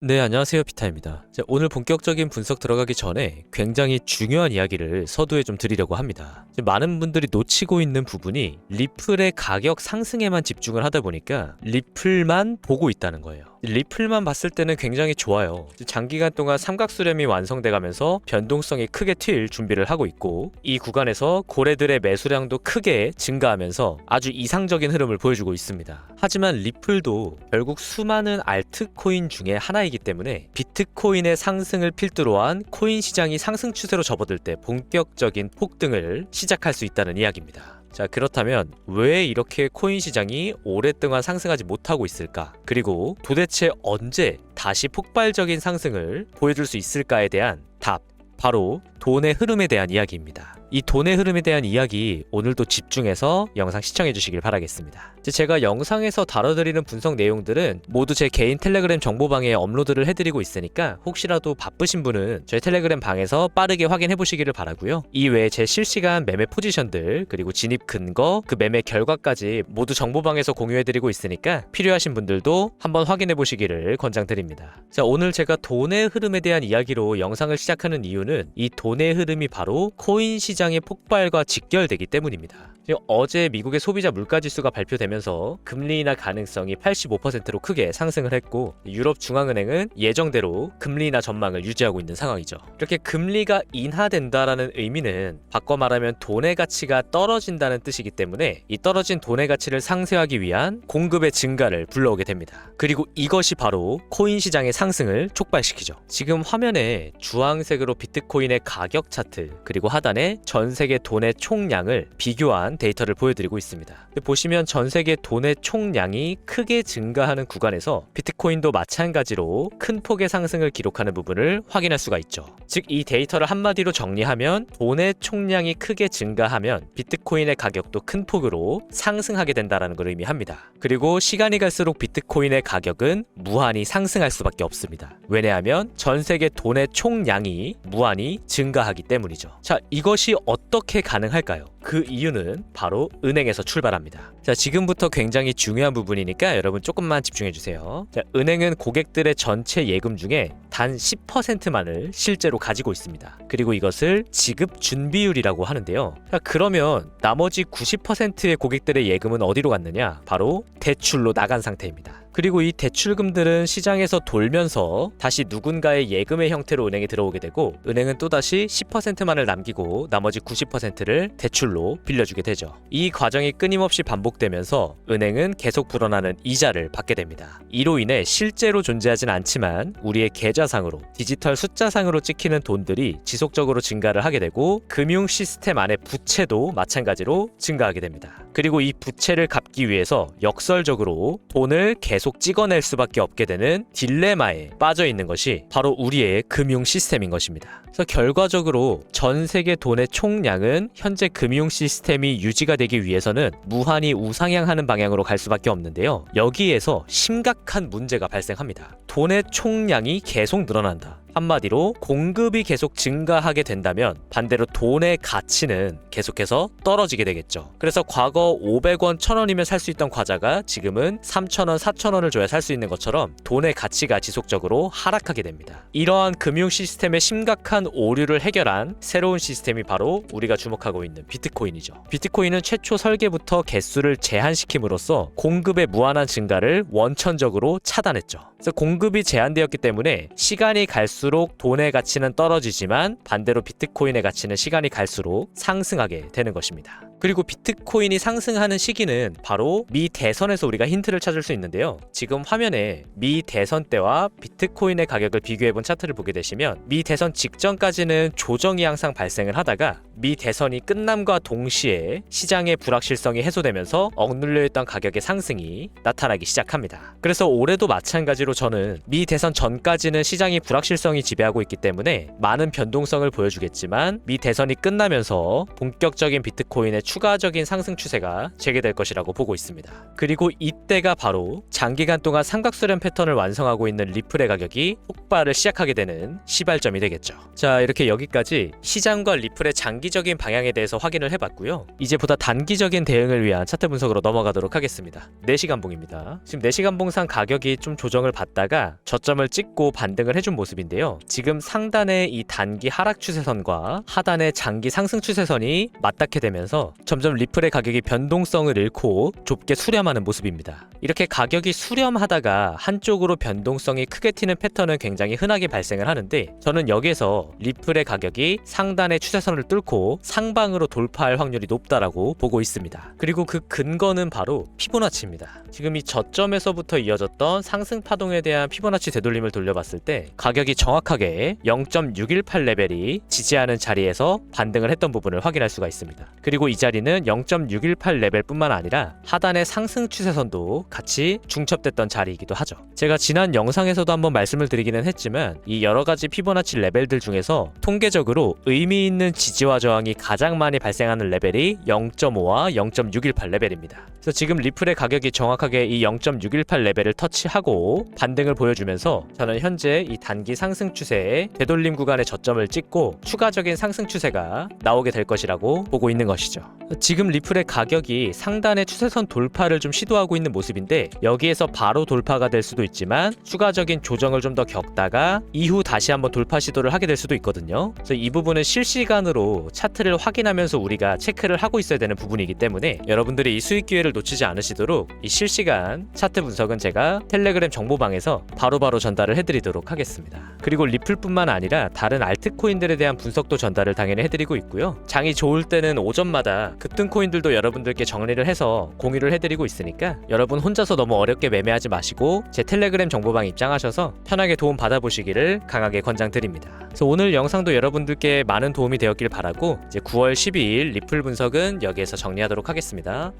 네, 안녕하세요. 피타입니다. 자, 오늘 본격적인 분석 들어가기 전에 굉장히 중요한 이야기를 서두에 좀 드리려고 합니다. 많은 분들이 놓치고 있는 부분이 리플의 가격 상승에만 집중을 하다 보니까 리플만 보고 있다는 거예요. 리플만 봤을 때는 굉장히 좋아요. 장기간 동안 삼각수렴이 완성돼 가면서 변동성이 크게 튈 준비를 하고 있고, 이 구간에서 고래들의 매수량도 크게 증가하면서 아주 이상적인 흐름을 보여주고 있습니다. 하지만 리플도 결국 수많은 알트코인 중에 하나이기 때문에 비트코인의 상승을 필두로 한 코인 시장이 상승 추세로 접어들 때 본격적인 폭등을 시작할 수 있다는 이야기입니다. 자, 그렇다면 왜 이렇게 코인 시장이 오랫동안 상승하지 못하고 있을까? 그리고 도대체 언제 다시 폭발적인 상승을 보여줄 수 있을까에 대한 답, 바로 돈의 흐름에 대한 이야기입니다. 이 돈의 흐름에 대한 이야기 오늘도 집중해서 영상 시청해 주시길 바라겠습니다. 제가 영상에서 다뤄드리는 분석 내용들은 모두 제 개인 텔레그램 정보방에 업로드를 해드리고 있으니까 혹시라도 바쁘신 분은 저희 텔레그램 방에서 빠르게 확인해 보시기를 바라고요. 이 외에 제 실시간 매매 포지션들, 그리고 진입 근거, 그 매매 결과까지 모두 정보방에서 공유해드리고 있으니까 필요하신 분들도 한번 확인해 보시기를 권장드립니다. 자, 오늘 제가 돈의 흐름에 대한 이야기로 영상을 시작하는 이유는 이 돈의 흐름이 바로 코인 시장의 폭발과 직결되기 때문입니다. 어제 미국의 소비자 물가지수가 발표되면서 금리 인하 가능성이 85%로 크게 상승을 했고, 유럽 중앙은행은 예정대로 금리 인하 전망을 유지하고 있는 상황이죠. 이렇게 금리가 인하된다라는 의미는 바꿔 말하면 돈의 가치가 떨어진다는 뜻이기 때문에 이 떨어진 돈의 가치를 상쇄하기 위한 공급의 증가를 불러오게 됩니다. 그리고 이것이 바로 코인 시장의 상승을 촉발시키죠. 지금 화면에 주황색으로 비트코인의 가격 차트, 그리고 하단에 전 세계 돈의 총량을 비교한 데이터를 보여드리고 있습니다. 보시면 전 세계 돈의 총량이 크게 증가하는 구간에서 비트코인도 마찬가지로 큰 폭의 상승을 기록하는 부분을 확인할 수가 있죠. 즉, 이 데이터를 한마디로 정리하면 돈의 총량이 크게 증가하면 비트코인의 가격도 큰 폭으로 상승하게 된다는 걸 의미합니다. 그리고 시간이 갈수록 비트코인의 가격은 무한히 상승할 수밖에 없습니다. 왜냐하면 전 세계 돈의 총량이 무한히 증가하기 때문이죠. 자, 이것이 어떻게 가능할까요? 그 이유는 바로 은행에서 출발합니다. 자, 지금부터 굉장히 중요한 부분이니까 여러분 조금만 집중해주세요. 자, 은행은 고객들의 전체 예금 중에 단 10%만을 실제로 가지고 있습니다. 그리고 이것을 지급 준비율이라고 하는데요. 자, 그러면 나머지 90%의 고객들의 예금은 어디로 갔느냐? 바로 대출로 나간 상태입니다. 그리고 이 대출금들은 시장에서 돌면서 다시 누군가의 예금의 형태로 은행에 들어오게 되고, 은행은 또다시 10%만을 남기고 나머지 90%를 대출로 빌려주게 되죠. 이 과정이 끊임없이 반복되면서 은행은 계속 불어나는 이자를 받게 됩니다. 이로 인해 실제로 존재하진 않지만 우리의 계좌상으로, 디지털 숫자상으로 찍히는 돈들이 지속적으로 증가를 하게 되고, 금융 시스템 안의 부채도 마찬가지로 증가하게 됩니다. 그리고 이 부채를 갚기 위해서 역설적으로 돈을 계속 찍어낼 수밖에 없게 되는 딜레마에 빠져 있는 것이 바로 우리의 금융 시스템인 것입니다. 그래서 결과적으로 전 세계 돈의 총량은 현재 금융 시스템이 유지가 되기 위해서는 무한히 우상향하는 방향으로 갈 수밖에 없는데요. 여기에서 심각한 문제가 발생합니다. 돈의 총량이 계속 늘어난다. 한마디로 공급이 계속 증가하게 된다면 반대로 돈의 가치는 계속해서 떨어지게 되겠죠. 그래서 과거 500원, 1000원이면 살 수 있던 과자가 지금은 3000원, 4000원을 줘야 살 수 있는 것처럼 돈의 가치가 지속적으로 하락하게 됩니다. 이러한 금융 시스템의 심각한 오류를 해결한 새로운 시스템이 바로 우리가 주목하고 있는 비트코인이죠. 비트코인은 최초 설계부터 개수를 제한시킴으로써 공급의 무한한 증가를 원천적으로 차단했죠. 그래서 공급이 제한되었기 때문에 시간이 갈수록 돈의 가치는 떨어지지만 반대로 비트코인의 가치는 시간이 갈수록 상승하게 되는 것입니다. 그리고 비트코인이 상승하는 시기는 바로 미 대선에서 우리가 힌트를 찾을 수 있는데요. 지금 화면에 미 대선 때와 비트코인의 가격을 비교해본 차트를 보게 되시면 미 대선 직전까지는 조정이 항상 발생을 하다가 미 대선이 끝남과 동시에 시장의 불확실성이 해소되면서 억눌려있던 가격의 상승이 나타나기 시작합니다. 그래서 올해도 마찬가지로 저는 미 대선 전까지는 시장이 불확실성이 지배하고 있기 때문에 많은 변동성을 보여주겠지만 미 대선이 끝나면서 본격적인 비트코인의 추가적인 상승 추세가 재개될 것이라고 보고 있습니다. 그리고 이때가 바로 장기간 동안 삼각수렴 패턴을 완성하고 있는 리플의 가격이 폭발을 시작하게 되는 시발점이 되겠죠. 자, 이렇게 여기까지 시장과 리플의 장기 장기적인 방향에 대해서 확인을 해봤고요. 이제 보다 단기적인 대응을 위한 차트 분석으로 넘어가도록 하겠습니다. 4시간봉입니다. 지금 4시간봉상 가격이 좀 조정을 받다가 저점을 찍고 반등을 해준 모습인데요. 지금 상단의 이 단기 하락 추세선과 하단의 장기 상승 추세선이 맞닿게 되면서 점점 리플의 가격이 변동성을 잃고 좁게 수렴하는 모습입니다. 이렇게 가격이 수렴하다가 한쪽으로 변동성이 크게 튀는 패턴은 굉장히 흔하게 발생을 하는데, 저는 여기에서 리플의 가격이 상단의 추세선을 뚫고 상방으로 돌파할 확률이 높다라고 보고 있습니다. 그리고 그 근거는 바로 피보나치입니다. 지금 이 저점에서부터 이어졌던 상승 파동에 대한 피보나치 되돌림을 돌려봤을 때 가격이 정확하게 0.618 레벨이 지지하는 자리에서 반등을 했던 부분을 확인할 수가 있습니다. 그리고 이 자리는 0.618 레벨뿐만 아니라 하단의 상승 추세선도 같이 중첩됐던 자리이기도 하죠. 제가 지난 영상에서도 한번 말씀을 드리기는 했지만 이 여러가지 피보나치 레벨들 중에서 통계적으로 의미 있는 지지와 저항이 가장 많이 발생하는 레벨이 0.5와 0.618 레벨입니다. 그래서 지금 리플의 가격이 정확하게 이 0.618 레벨을 터치하고 반등을 보여주면서 저는 현재 이 단기 상승 추세의 되돌림 구간의 저점을 찍고 추가적인 상승 추세가 나오게 될 것이라고 보고 있는 것이죠. 지금 리플의 가격이 상단의 추세선 돌파를 좀 시도하고 있는 모습인데, 여기에서 바로 돌파가 될 수도 있지만 추가적인 조정을 좀 더 겪다가 이후 다시 한번 돌파 시도를 하게 될 수도 있거든요. 그래서 이 부분은 실시간으로 차트를 확인하면서 우리가 체크를 하고 있어야 되는 부분이기 때문에 여러분들이 이 수익 기회를 놓치지 않으시도록 이 실시간 차트 분석은 제가 텔레그램 정보방에서 바로바로 전달을 해드리도록 하겠습니다. 그리고 리플뿐만 아니라 다른 알트코인들에 대한 분석도 전달을 당연히 해드리고 있고요. 장이 좋을 때는 오전마다 급등 코인들도 여러분들께 정리를 해서 공유를 해드리고 있으니까 여러분 혼자서 너무 어렵게 매매하지 마시고 제 텔레그램 정보방 입장하셔서 편하게 도움 받아보시기를 강하게 권장드립니다. 그래서 오늘 영상도 여러분들께 많은 도움이 되었길 바라고 이제 9월 12일 리플 분석은 여기에서 정리하도록 하겠습니다.